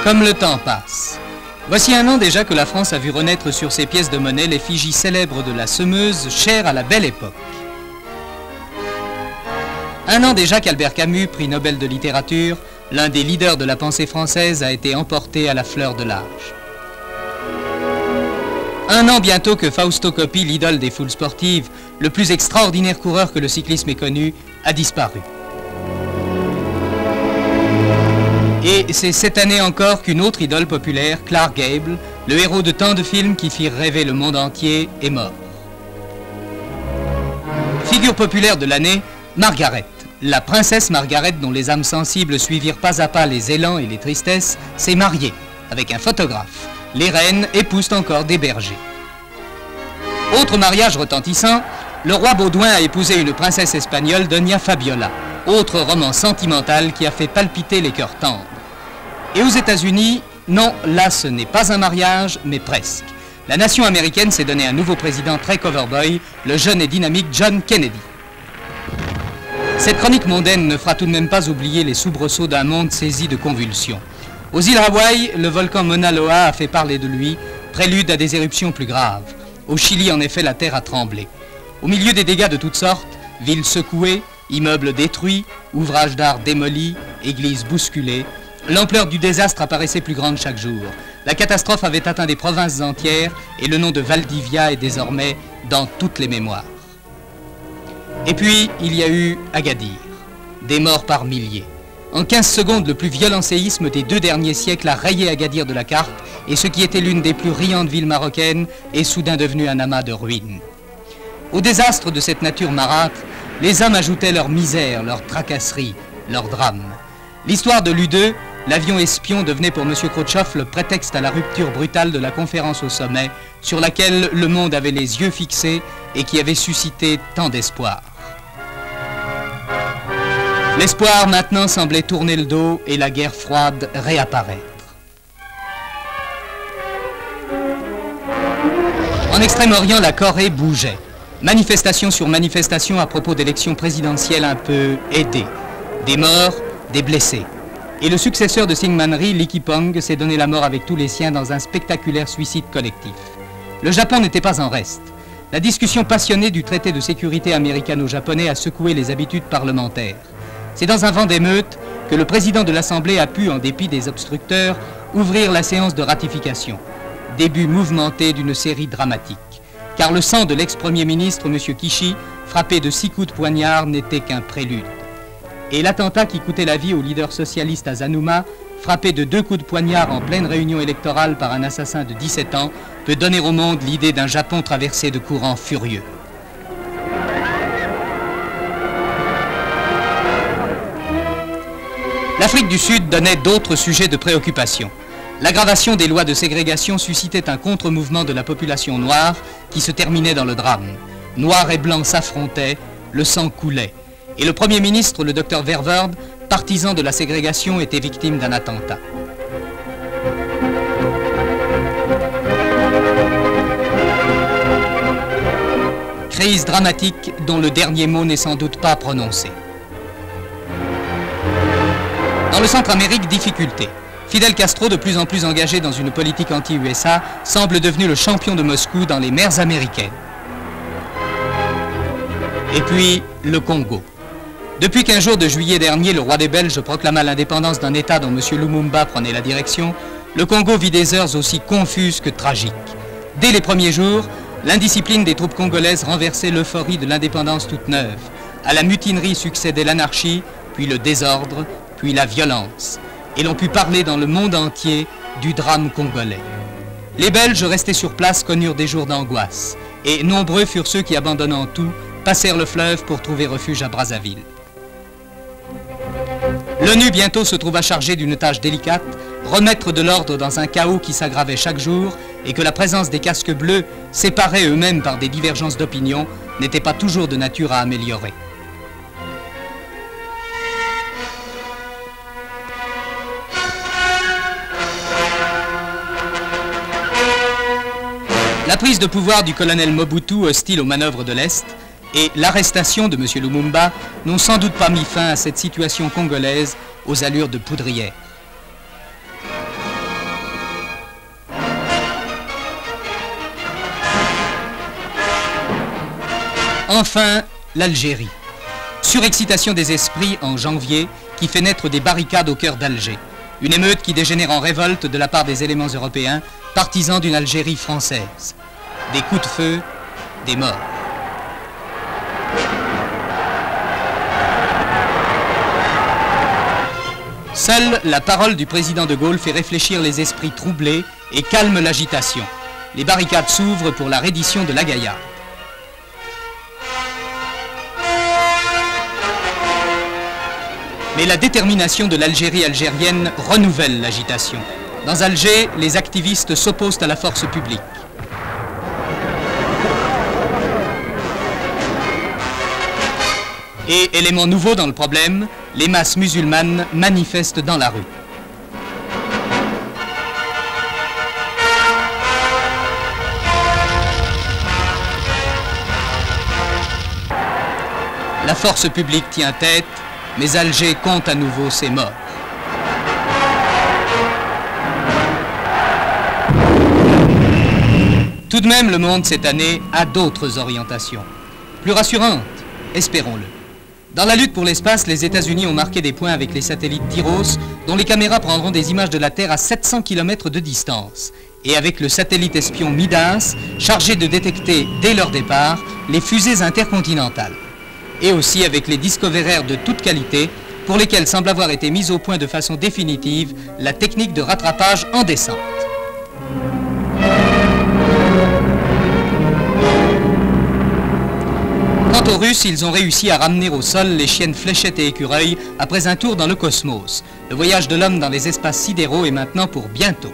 Comme le temps passe. Voici un an déjà que la France a vu renaître sur ses pièces de monnaie l'effigie célèbre de la semeuse, chère à la belle époque. Un an déjà qu'Albert Camus, prix Nobel de littérature, l'un des leaders de la pensée française, a été emporté à la fleur de l'âge. Un an bientôt que Fausto Coppi, l'idole des foules sportives, le plus extraordinaire coureur que le cyclisme ait connu, a disparu. Et c'est cette année encore qu'une autre idole populaire, Clark Gable, le héros de tant de films qui firent rêver le monde entier, est mort. Figure populaire de l'année, Margaret. La princesse Margaret, dont les âmes sensibles suivirent pas à pas les élans et les tristesses, s'est mariée avec un photographe. Les reines épousent encore des bergers. Autre mariage retentissant, le roi Baudouin a épousé une princesse espagnole, Doña Fabiola. Autre roman sentimental qui a fait palpiter les cœurs tendres. Et aux États-Unis, non, là ce n'est pas un mariage, mais presque. La nation américaine s'est donné un nouveau président très coverboy, le jeune et dynamique John Kennedy. Cette chronique mondaine ne fera tout de même pas oublier les soubresauts d'un monde saisi de convulsions. Aux îles Hawaï, le volcan Mauna Loa a fait parler de lui, prélude à des éruptions plus graves. Au Chili, en effet, la terre a tremblé. Au milieu des dégâts de toutes sortes, villes secouées, immeubles détruits, ouvrages d'art démolis, églises bousculées, l'ampleur du désastre apparaissait plus grande chaque jour. La catastrophe avait atteint des provinces entières et le nom de Valdivia est désormais dans toutes les mémoires. Et puis, il y a eu Agadir, des morts par milliers. En 15 secondes, le plus violent séisme des 2 derniers siècles a rayé Agadir de la carte et ce qui était l'une des plus riantes villes marocaines est soudain devenu un amas de ruines. Au désastre de cette nature marâtre, les hommes ajoutaient leur misère, leur tracasserie, leur drame. L'histoire de l'U2, l'avion espion, devenait pour M. Khrouchtchev le prétexte à la rupture brutale de la conférence au sommet, sur laquelle le monde avait les yeux fixés et qui avait suscité tant d'espoir. L'espoir maintenant semblait tourner le dos et la guerre froide réapparaître. En Extrême-Orient, la Corée bougeait. Manifestation sur manifestation à propos d'élections présidentielles un peu aidées. Des morts, des blessés. Et le successeur de Syngman Rhee, Lee Ki-pong, s'est donné la mort avec tous les siens dans un spectaculaire suicide collectif. Le Japon n'était pas en reste. La discussion passionnée du traité de sécurité américano-japonais a secoué les habitudes parlementaires. C'est dans un vent d'émeute que le président de l'Assemblée a pu, en dépit des obstructeurs, ouvrir la séance de ratification. Début mouvementé d'une série dramatique. Car le sang de l'ex-premier ministre, M. Kishi, frappé de 6 coups de poignard, n'était qu'un prélude. Et l'attentat qui coûtait la vie au leader socialiste à Zanuma, frappé de 2 coups de poignard en pleine réunion électorale par un assassin de 17 ans, peut donner au monde l'idée d'un Japon traversé de courants furieux. L'Afrique du Sud donnait d'autres sujets de préoccupation. L'aggravation des lois de ségrégation suscitait un contre-mouvement de la population noire qui se terminait dans le drame. Noirs et blancs s'affrontaient, le sang coulait. Et le Premier ministre, le Dr Verwoerd, partisan de la ségrégation, était victime d'un attentat. Crise dramatique dont le dernier mot n'est sans doute pas prononcé. Dans le Centre-Amérique, difficulté. Fidel Castro, de plus en plus engagé dans une politique anti-USA, semble devenu le champion de Moscou dans les mers américaines. Et puis, le Congo. Depuis qu'un jour de juillet dernier, le roi des Belges proclama l'indépendance d'un État dont M. Lumumba prenait la direction, le Congo vit des heures aussi confuses que tragiques. Dès les premiers jours, l'indiscipline des troupes congolaises renversait l'euphorie de l'indépendance toute neuve. À la mutinerie succédait l'anarchie, puis le désordre, puis la violence. Et l'on put parler dans le monde entier du drame congolais. Les Belges restés sur place connurent des jours d'angoisse, et nombreux furent ceux qui, abandonnant tout, passèrent le fleuve pour trouver refuge à Brazzaville. L'ONU bientôt se trouva chargée d'une tâche délicate, remettre de l'ordre dans un chaos qui s'aggravait chaque jour et que la présence des casques bleus, séparés eux-mêmes par des divergences d'opinion, n'était pas toujours de nature à améliorer. La prise de pouvoir du colonel Mobutu, hostile aux manœuvres de l'Est, et l'arrestation de M. Lumumba n'ont sans doute pas mis fin à cette situation congolaise aux allures de poudrière. Enfin, l'Algérie. Surexcitation des esprits en janvier qui fait naître des barricades au cœur d'Alger. Une émeute qui dégénère en révolte de la part des éléments européens, partisans d'une Algérie française. Des coups de feu, des morts. Seule la parole du président de Gaulle fait réfléchir les esprits troublés et calme l'agitation. Les barricades s'ouvrent pour la reddition de la Gaillarde. Mais la détermination de l'Algérie algérienne renouvelle l'agitation. Dans Alger, les activistes s'opposent à la force publique. Et élément nouveau dans le problème, les masses musulmanes manifestent dans la rue. La force publique tient tête, mais Alger compte à nouveau ses morts. Tout de même, le monde cette année a d'autres orientations. Plus rassurantes, espérons-le. Dans la lutte pour l'espace, les États-Unis ont marqué des points avec les satellites d'Iros, dont les caméras prendront des images de la Terre à 700 km de distance. Et avec le satellite espion Midas, chargé de détecter, dès leur départ, les fusées intercontinentales. Et aussi avec les Discoverer de toute qualité, pour lesquels semble avoir été mise au point de façon définitive la technique de rattrapage en descente. Quant aux Russes, ils ont réussi à ramener au sol les chiennes Fléchette et Écureuil après un tour dans le cosmos. Le voyage de l'homme dans les espaces sidéraux est maintenant pour bientôt.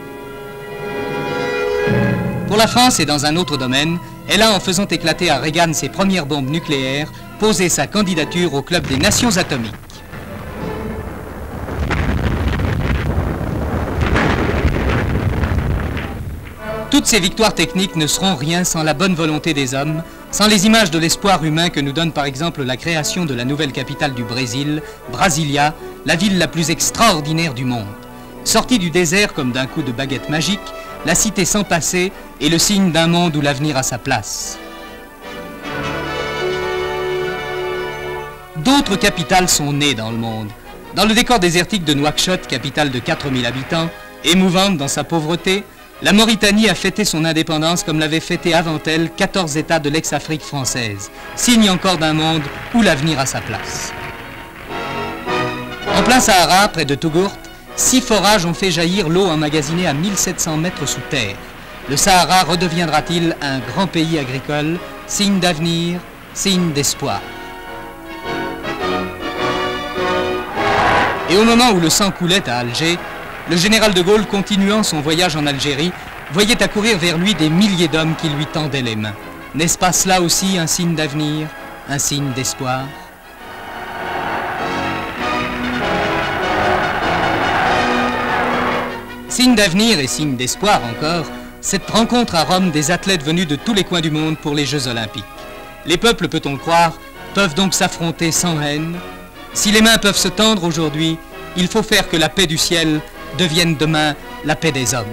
Pour la France et dans un autre domaine, elle a, en faisant éclater à Reagan ses premières bombes nucléaires, posé sa candidature au Club des Nations Atomiques. Toutes ces victoires techniques ne seront rien sans la bonne volonté des hommes, sans les images de l'espoir humain que nous donne par exemple la création de la nouvelle capitale du Brésil, Brasilia, la ville la plus extraordinaire du monde. Sortie du désert comme d'un coup de baguette magique, la cité sans passé est le signe d'un monde où l'avenir a sa place. D'autres capitales sont nées dans le monde. Dans le décor désertique de Nouakchott, capitale de 4000 habitants, émouvante dans sa pauvreté, la Mauritanie a fêté son indépendance comme l'avaient fêté avant elle 14 États de l'ex-Afrique française, signe encore d'un monde où l'avenir a sa place. En plein Sahara, près de Tougourt, 6 forages ont fait jaillir l'eau emmagasinée à 1700 mètres sous terre. Le Sahara redeviendra-t-il un grand pays agricole, signe d'avenir, signe d'espoir? Et au moment où le sang coulait à Alger, le général de Gaulle, continuant son voyage en Algérie, voyait accourir vers lui des milliers d'hommes qui lui tendaient les mains. N'est-ce pas cela aussi un signe d'avenir, un signe d'espoir? Signe d'avenir et signe d'espoir encore, cette rencontre à Rome des athlètes venus de tous les coins du monde pour les Jeux Olympiques. Les peuples, peut-on le croire, peuvent donc s'affronter sans haine. Si les mains peuvent se tendre aujourd'hui, il faut faire que la paix du ciel devienne demain la paix des hommes.